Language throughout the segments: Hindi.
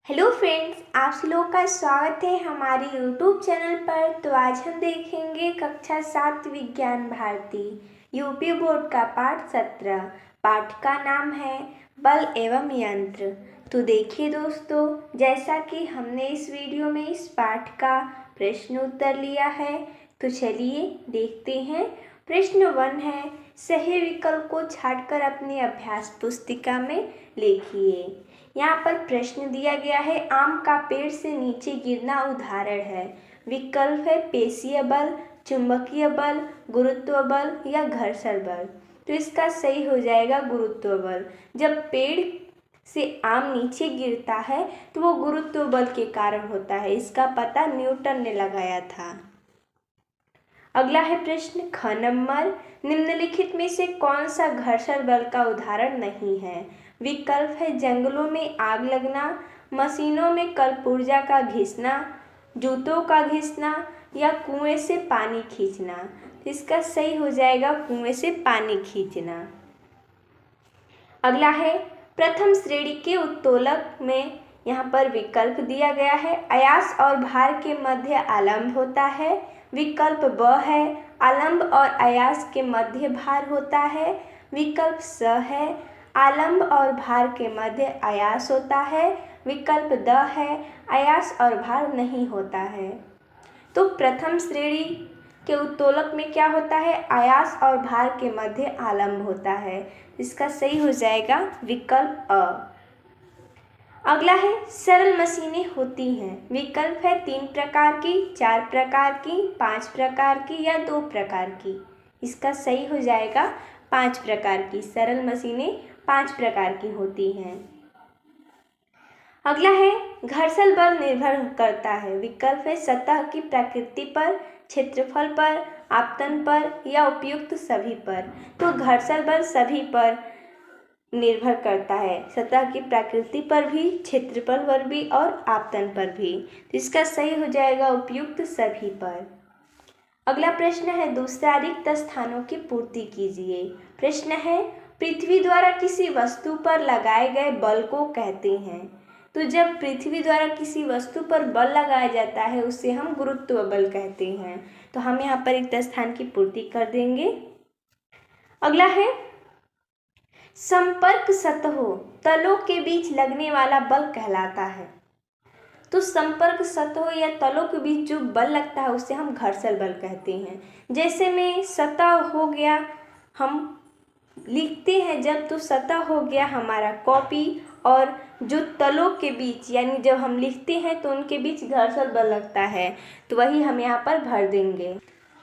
हेलो फ्रेंड्स, आप लोगों का स्वागत है हमारे यूट्यूब चैनल पर। तो आज हम देखेंगे कक्षा 7 विज्ञान भारती यूपी बोर्ड का पाठ 17। पाठ का नाम है बल एवं यंत्र। तो देखिए दोस्तों, जैसा कि हमने इस वीडियो में इस पाठ का प्रश्न उत्तर लिया है, तो चलिए देखते हैं। प्रश्न 1 है, सही विकल्प को छांटकर अपनी अभ्यास पुस्तिका में लिखिए। यहाँ पर प्रश्न दिया गया है, आम का पेड़ से नीचे गिरना उदाहरण है। विकल्प है पेशीय बल, चुंबकीय बल, गुरुत्व बल या घर्षण बल। तो इसका सही हो जाएगा गुरुत्व बल। जब पेड़ से आम नीचे गिरता है तो वो गुरुत्व बल के कारण होता है। इसका पता न्यूटन ने लगाया था। अगला है प्रश्न ख नंबर, निम्नलिखित में से कौन सा घर्षण बल का उदाहरण नहीं है। विकल्प है जंगलों में आग लगना, मशीनों में कलपुर्जा का घिसना, जूतों का घिसना या कुएं से पानी खींचना। तो इसका सही हो जाएगा कुएं से पानी खींचना। अगला है प्रथम श्रेणी के उत्तोलक में यहाँ पर विकल्प दिया गया है, आयास और भार के मध्य आलंब होता है। विकल्प ब है, आलंब और आयास के मध्य भार होता है। विकल्प स है, आलंब और भार के मध्य आयास होता है। विकल्प द है, आयास और भार नहीं होता है। तो प्रथम श्रेणी के उत्तोलक में क्या होता है, आयास और भार के मध्य आलंब होता है। इसका सही हो जाएगा विकल्प अ। अगला है सरल मशीनें होती हैं। विकल्प है 3 प्रकार की, 4 प्रकार की, 5 प्रकार की या 2 प्रकार की। इसका सही हो जाएगा 5 प्रकार की। सरल मशीनें 5 प्रकार की होती हैं। अगला है घर्षण बल निर्भर करता है। विकल्प है सतह की प्रकृति पर, क्षेत्रफल पर, आपतन पर या उपयुक्त सभी पर। तो घर्षण बल सभी पर निर्भर करता है, सतह की प्रकृति पर भी, क्षेत्रफल पर भी और आपतन पर भी। तो इसका सही हो जाएगा उपयुक्त सभी पर। अगला प्रश्न है दूसरा, रिक्त स्थानों की पूर्ति कीजिए। प्रश्न है पृथ्वी द्वारा किसी वस्तु पर लगाए गए बल को कहते हैं। तो जब पृथ्वी द्वारा किसी वस्तु पर बल लगाया जाता है उसे हम गुरुत्व बल कहते हैं। तो हम यहाँ पर रिक्त स्थान की पूर्ति कर देंगे। अगला है संपर्क सतहों तलों के बीच लगने वाला बल कहलाता है। तो संपर्क सतहों या तलों के बीच जो बल लगता है उसे हम घर्षण बल कहते हैं। जैसे में सतह हो गया, हम लिखते हैं जब, तो सतह हो गया हमारा कॉपी, और जो तलों के बीच यानी जब हम लिखते हैं तो उनके बीच घर्षण बल लगता है, तो वही हम यहाँ पर भर देंगे।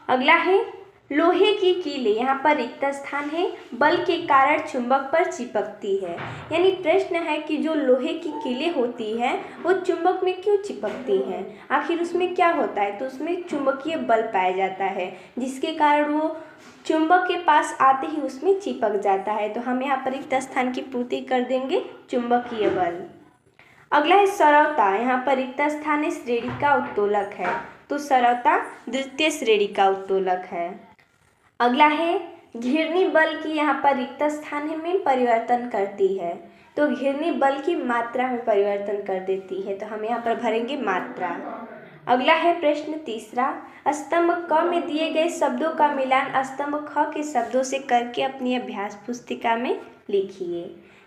अगला है लोहे की कीलें, यहाँ पर रिक्त स्थान है, बल के कारण चुंबक पर चिपकती है। यानी प्रश्न है कि जो लोहे की कीलें होती हैं वो चुंबक में क्यों चिपकती हैं, आखिर उसमें क्या होता है। तो उसमें चुंबकीय बल पाया जाता है जिसके कारण वो चुंबक के पास आते ही उसमें चिपक जाता है। तो हम यहाँ पर रिक्त स्थान की पूर्ति कर देंगे चुंबकीय बल। अगला है सरलता, यहाँ पर रिक्त स्थान है, श्रेणी का उत्तोलक है। तो सरलता द्वितीय श्रेणी का उत्तोलक है। अगला है घिरनी बल की यहाँ पर रिक्त स्थान में परिवर्तन करती है। तो घिरनी बल की मात्रा में परिवर्तन कर देती है, तो हम यहाँ पर भरेंगे मात्रा। अगला है प्रश्न तीसरा, स्तंभ क में दिए गए शब्दों का मिलान स्तंभ ख के शब्दों से करके अपनी अभ्यास पुस्तिका में लिखिए।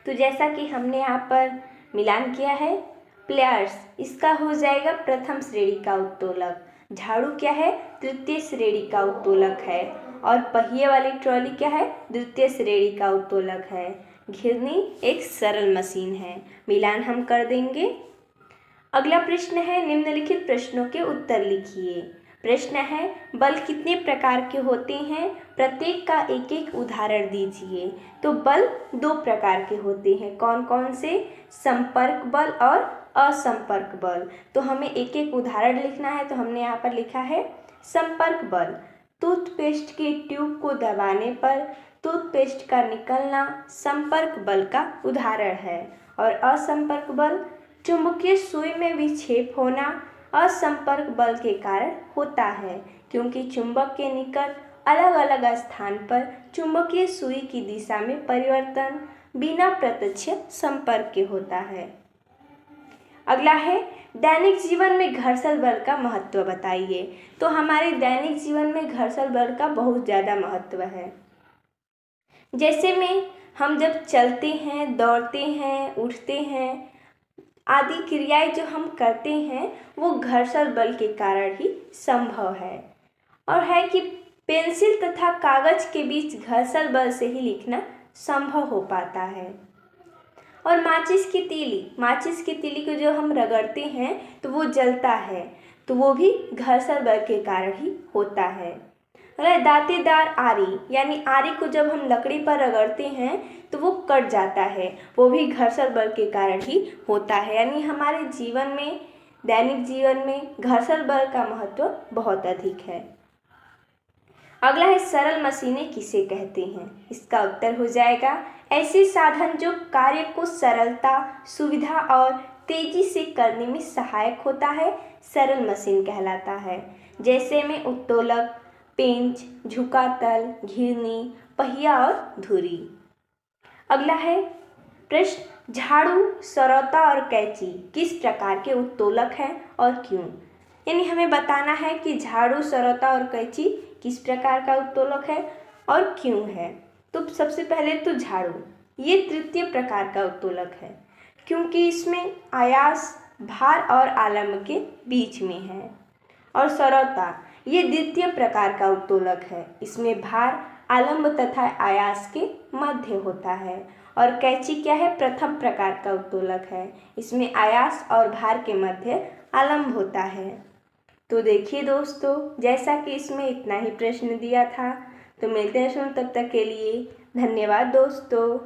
तो जैसा कि हमने यहाँ पर मिलान किया है, प्लेयर्स इसका हो जाएगा प्रथम श्रेणी का उत्तोलक, झाड़ू क्या है तृतीय श्रेणी का उत्तोलक है, और पहिए वाली ट्रॉली क्या है द्वितीय श्रेणी का उत्तोलक है। घिरनी एक सरल मशीन है। मिलान हम कर देंगे। अगला प्रश्न है निम्नलिखित प्रश्नों के उत्तर लिखिए। प्रश्न है बल कितने प्रकार के होते हैं, प्रत्येक का एक एक उदाहरण दीजिए। तो बल 2 प्रकार के होते हैं, कौन कौन से, संपर्क बल और असंपर्क बल। तो हमें एक एक उदाहरण लिखना है। तो हमने यहाँ पर लिखा है संपर्क बल, टूथपेस्ट के ट्यूब को दबाने पर टूथपेस्ट का निकलना संपर्क बल का उदाहरण है। और असंपर्क बल, चुंबकीय सुई में विक्षेप होना असंपर्क बल के कारण होता है, क्योंकि चुंबक के निकट अलग अलग स्थान पर चुंबकीय सुई की दिशा में परिवर्तन बिना प्रत्यक्ष संपर्क के होता है। अगला है दैनिक जीवन में घर्षण बल का महत्व बताइए। तो हमारे दैनिक जीवन में घर्षण बल का बहुत ज़्यादा महत्व है। जैसे में हम जब चलते हैं, दौड़ते हैं, उठते हैं आदि क्रियाएं जो हम करते हैं वो घर्षण बल के कारण ही संभव है। और है कि पेंसिल तथा कागज के बीच घर्षण बल से ही लिखना संभव हो पाता है। और माचिस की तीली को जो हम रगड़ते हैं तो वो जलता है, तो वो भी घर्षण बल के कारण ही होता है। अगर दांतेदार आरी यानी आरी को जब हम लकड़ी पर रगड़ते हैं तो वो कट जाता है, वो भी घर्षण बल के कारण ही होता है। यानी हमारे जीवन में, दैनिक जीवन में घर्षण बल का महत्व बहुत अधिक है। अगला है सरल मशीनें किसे कहते हैं। इसका उत्तर हो जाएगा ऐसे साधन जो कार्य को सरलता, सुविधा और तेजी से करने में सहायक होता है, सरल मशीन कहलाता है। जैसे में उत्तोलक, पेंच, झुका तल, घिरनी, पहिया और धुरी। अगला है प्रश्न, झाड़ू, सरौता और कैंची किस प्रकार के उत्तोलक हैं और क्यों। यानी हमें बताना है कि झाड़ू, सरौता और कैंची किस प्रकार का उत्तोलक है और क्यों है। तो सबसे पहले तो झाड़ू, ये तृतीय प्रकार का उत्तोलक है क्योंकि इसमें आयास भार और आलम्ब के बीच में है। और सरौता ये द्वितीय प्रकार का उत्तोलक है, इसमें भार, आलम्ब तथा आयास के मध्य होता है। और कैंची क्या है, प्रथम प्रकार का उत्तोलक है, इसमें आयास और भार के मध्य आलम्ब होता है। तो देखिए दोस्तों, जैसा कि इसमें इतना ही प्रश्न दिया था, तो मिलते हैं तब तक के लिए धन्यवाद दोस्तों।